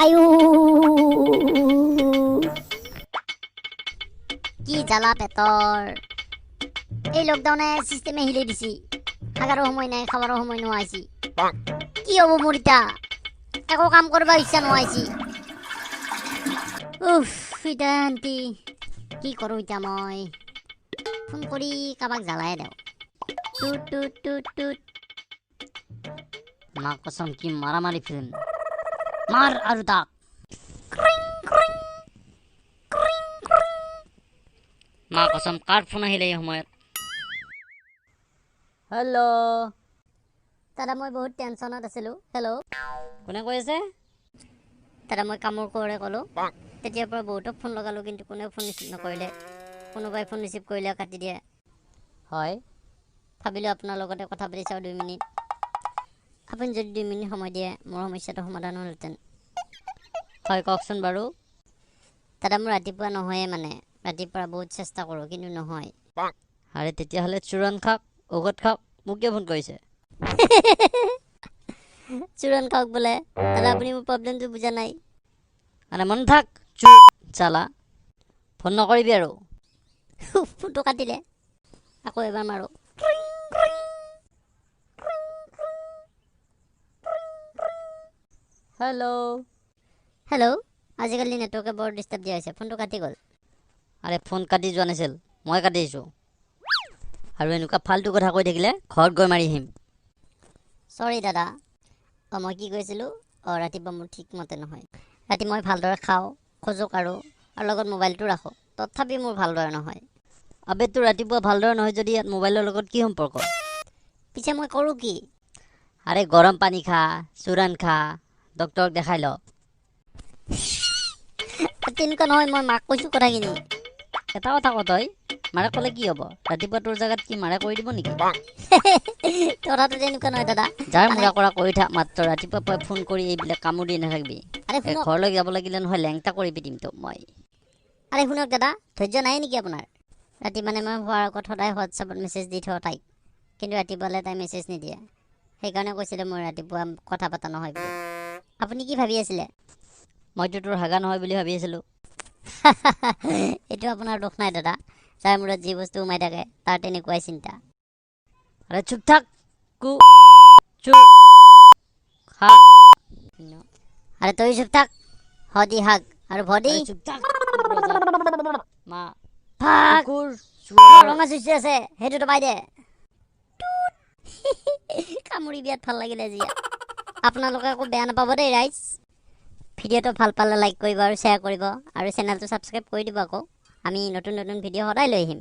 আয়ু কি জ্বালা পেটৰ এই লকডাউনে সিস্টেমে হিলে দিছি হাগাৰো সময় নাই খাবাৰো সময় নোহাইছি কি হ'ব মোৰ ইতা একো কাম কৰিব ইচ্ছা নোহাইছি উফ ইতা আন্টি কি কৰো ইতা মই ফোন কৰি কাবাক জ্বালাই দেও টুট টুট টুট টুট মা কসম কি মারামারি ফিল্ম মার আৰু তাক মা কসম কাৰ ফোন আহিলে এই সময়ত হেল্ল' দাদা মই বহুত টেনচনত আছিলো হেল্ল' কোনে কৈ আছে দাদা মই কামৰ কৰে ক'লো তেতিয়াৰ পৰা বহুতক ফোন লগালো কিন্তু কোনেও ফোন ৰিচিভ নকৰিলে কোনোবাই ফোন ৰিচিভ কৰিলে কাটি দিয়ে হয় ভাবিলোঁ আপোনাৰ লগতে কথা পাতি চাওঁ 2 মিনিট আপুনি যদি 2 মিনিট সময় দিয়ে মোৰ সমস্যাটো সমাধান হ'লহেঁতেন হয় কওকচোন বাৰু দাদা মোৰ ৰাতিপুৱা নহয়ে মানে ৰাতিপুৱা বহুত চেষ্টা কৰোঁ কিন্তু নহয় আৰে তেতিয়াহ'লে চূৰণ খাওক ঔষধ খাওক মোক কিয় ফোন কৰিছে চূৰণ খাওক বোলে দাদা আপুনি মোৰ প্ৰব্লেমটো বুজা নাই আৰে মন থাক চালা ফোন নকৰিবি আৰু ফোনটো কাটিলে আকৌ এবাৰ মাৰো হেল্ল' হেল্ল' আজিকালি নেটৱৰ্কে বৰ ডিষ্টাৰ্ব দিয়া হৈছে ফোনটো কাটি গ'ল আৰে ফোন কাটি যোৱা নাছিল মই কাটি আহিছোঁ আৰু এনেকুৱা ফাল্টু কথা কৈ থাকিলে ঘৰত গৈ মাৰি আহিম চৰি দাদা মই কি কৈছিলোঁ ৰাতিপুৱা মোৰ ঠিকমতে নহয় ৰাতি মই ভালদৰে খাওঁ খোজোঁ আৰু লগত মোবাইলটো ৰাখোঁ তথাপি মোৰ ভালদৰে নহয় আবে তোৰ ৰাতিপুৱা ভালদৰে নহয় যদি ইয়াত মোবাইলৰ লগত কি সম্পৰ্ক পিছে মই কৰোঁ কি আৰে গৰম পানী খা চূৰণ খা ডক্টৰক দেখাই ল তেনেকুৱা নহয় মই মাক কৈছোঁ কথাখিনি এটা কথা ক তই মাৰে ক'লে কি হ'ব ৰাতিপুৱা তোৰ জেগাত কি মাৰে কৰি দিব নেকি কথাটো তেনেকুৱা নহয় দাদা যাৰ মুৰা কৰা কৰি থাক মাত্ৰ ৰাতিপুৱা পুৱাই ফোন কৰি এইবিলাক কামোৰ দি নাথাকিবি ঘৰলৈ যাব লাগিলে নহয় লেংটা কৰি পিটিম তোক মই আৰে শুনক দাদা ধৈৰ্য নাই নেকি আপোনাৰ ৰাতি মানে মই হোৱাৰ আগত সদায় হোৱাটছআপত মেছেজ দি থওঁ তাইক কিন্তু ৰাতিপুৱালৈ তাই মেছেজ নিদিয়ে সেইকাৰণে কৈছিলে মই ৰাতিপুৱা কথা পতা নহয় বুলি আপুনি কি ভাবি আছিলে মইতো তোৰ হাগা নহয় বুলি ভাবি আছিলোঁ এইটো আপোনাৰ দুখ নাই দাদা যাৰ মূৰত যি বস্তু সোমাই থাকে তাৰ তেনেকুৱাই চিন্তা আৰে চুপ থাক কু চুপ হা আৰে তই চুপ থাক হদি হাগ আৰু ভদি চুপ থাক মা ৰঙা চুইচি আছে সেইটো দবাই দে কামুৰি বিয়াত ভাল লাগিলে আজি আপোনালোকে আকৌ বেয়া নাপাব দেই ৰাইজ ভিডিঅ'টো ভাল পালে লাইক কৰিব আৰু শ্বেয়াৰ কৰিব আৰু চেনেলটো ছাবস্ক্ৰাইব কৰি দিব আকৌ আমি নতুন নতুন ভিডিঅ' সদায় লৈ আহিম